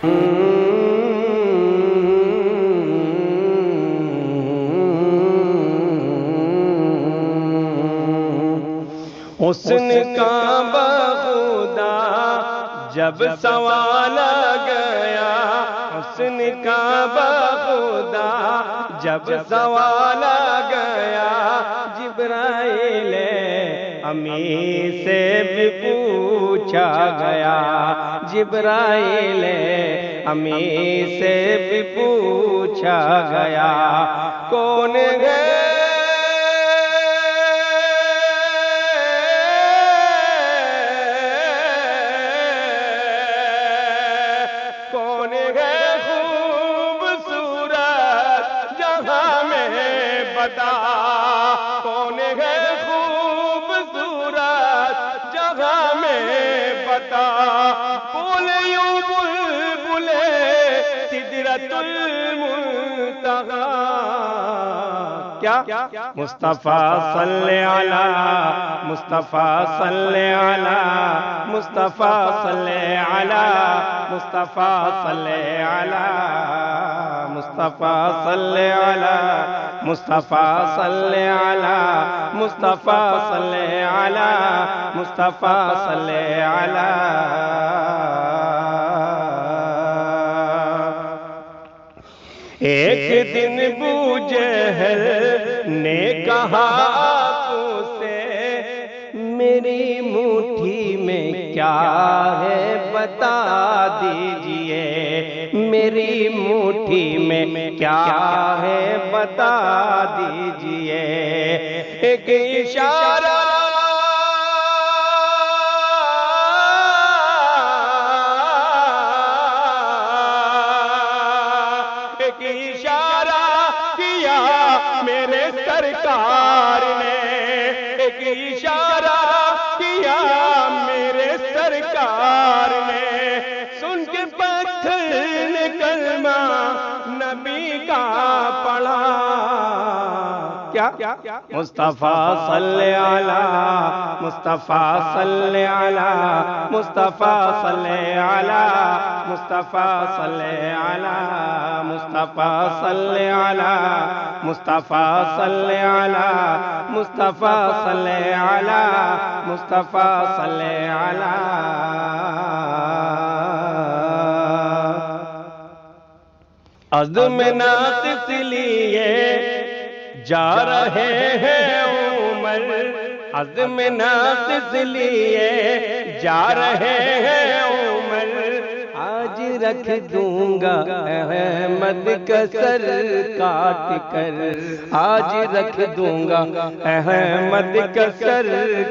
حسن کا بخدا جب سوال گیا، حسن کا بخدا جب سوال گیا، جبرائیل امین سے بھی پوچھا گیا، جبرائیل امین سے بھی پوچھا گیا، کون ہے بتا، کون ہے خوبصورت جگہ میں بتا، بولیوں بلبلے سدرۃ المنتہی، کیا مصطفیٰ صلی علی مصطفیٰ صلی علی مصطفیٰ صلی علی مصطفیٰ صلی علی مصطفیٰ صلی علی مصطفیٰ صلی علی مصطفیٰ صلی علی مصطفیٰ صلی علی۔ ایک دن بوجہل نے کہا آقو سے، میری مٹھی میں کیا ہے بتا دیجئے، میری مٹھی میں کیا ہے بتا دیجئے، ایک اشارہ کیا میرے سرکار نے، ایک اشارہ کیا میرے سرکار نے، سن کے پتھر نے کلمہ نبی کا پڑھا، کیا مصطفیٰ صلی علی مصطفیٰ صلی علی مصطفیٰ صلی علی مصطفیٰ صلی علی مصطفیٰ صلی علی مصطفیٰ صلی علی مصطفیٰ صلی علی مصطفیٰ صلی علی۔ عزم ناقص لیے جا رہے ہیں عمر، عزم ناقص لیے جا رہے ہیں عمر، آج رکھ دوں گا احمد کا سر کاٹ کر، آج رکھ دوں گا احمد کا سر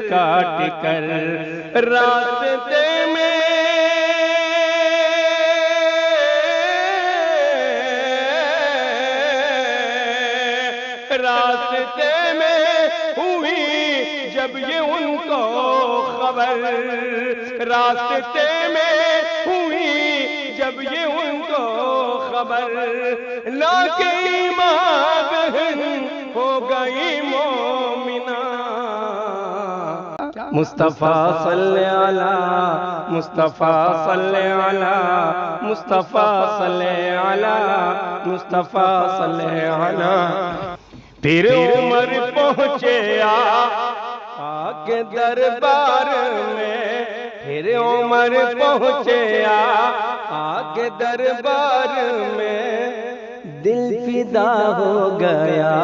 کاٹ کر، راستے میں راستے میں ہوئی جب یہ ان کو خبر، راستے میں ہوئی جب یہ ان کو خبر، لاکے ماں بہن ہو گئی مومنہ، مصطفیٰ صلی علی مصطفیٰ صلی علی مصطفیٰ صلی علی مصطفیٰ صلی علی۔ پھر عمر پہنچے آقا دربار میں، پھر عمر پہنچے آقا دربار میں، دل فدا ہو گیا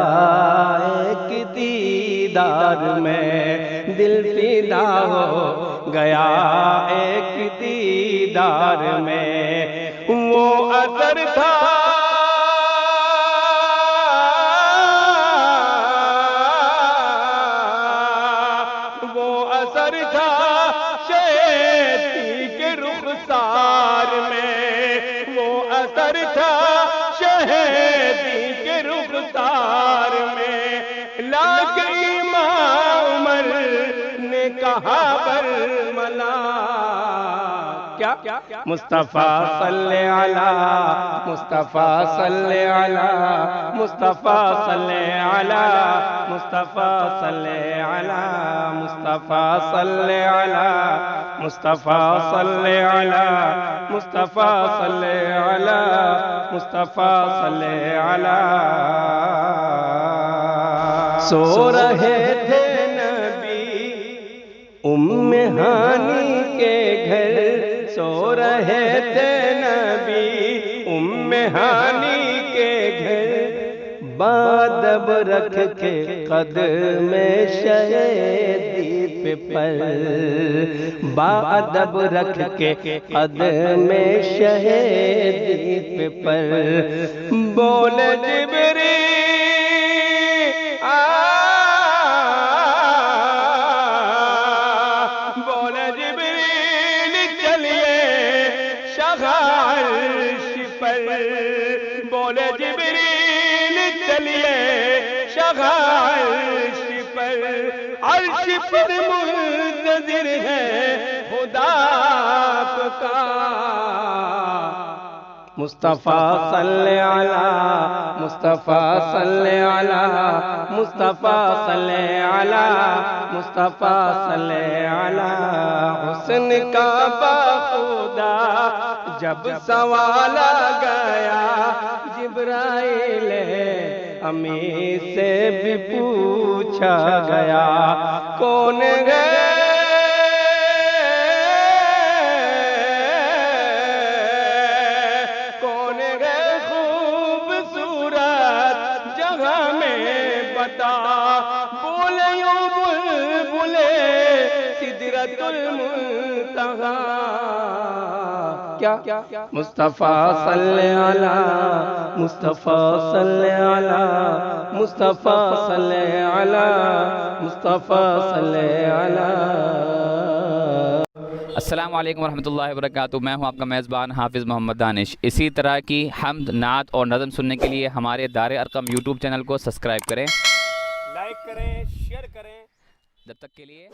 ایک دیدار میں، دل فدا ہو گیا ایک دیدار میں، وہ اثر تھا شہدی کے رخسار میں، وہ اثر تھا شہدی کے رخسار میں، لاکھ امام عمر نے کہا برملا، کیا مصطفیٰ صلی علی مصطفیٰ صلی علی مصطفیٰ صلی علی مصطفیٰ صلی علی مصطفیٰ صلی علی مصطفیٰ صلی علی مصطفیٰ صلی علی مصطفیٰ صلی علی سو رہے تھے نبی ام ہانی کے گھر سو رہے تھے نبی ام ہانی کے گھر بادب رکھ کے قدم شہید پر بادب رکھ کے قدم شہید پر بول جبریل بولے جبریل چلیے عرش پر عرش پر منتظر ہے خدا کا مصطفیٰ صلی علی مصطفیٰ صلی علی مصطفیٰ صلی علی مصطفیٰ صلی علی حسن کا بخدا جب سوالا گیا جبرائیل امین سے بھی پوچھا گیا کون ہے کون ہے خوبصورت جگہ میں بتا بولے یوں بلبلے سدرۃ المنتہا کیا مصطفیٰ صلی علی مصطفیٰ صلی علی مصطفیٰ صلی علی مصطفیٰ صلی علی السلام علیکم ورحمۃ اللہ وبرکاتہ. میں ہوں آپ کا میزبان حافظ محمد دانش. اسی طرح کی حمد، نعت اور نظم سننے کے لیے ہمارے دار ارقم یوٹیوب چینل کو سبسکرائب کریں، لائک کریں، شیئر کریں. جب تک کے لیے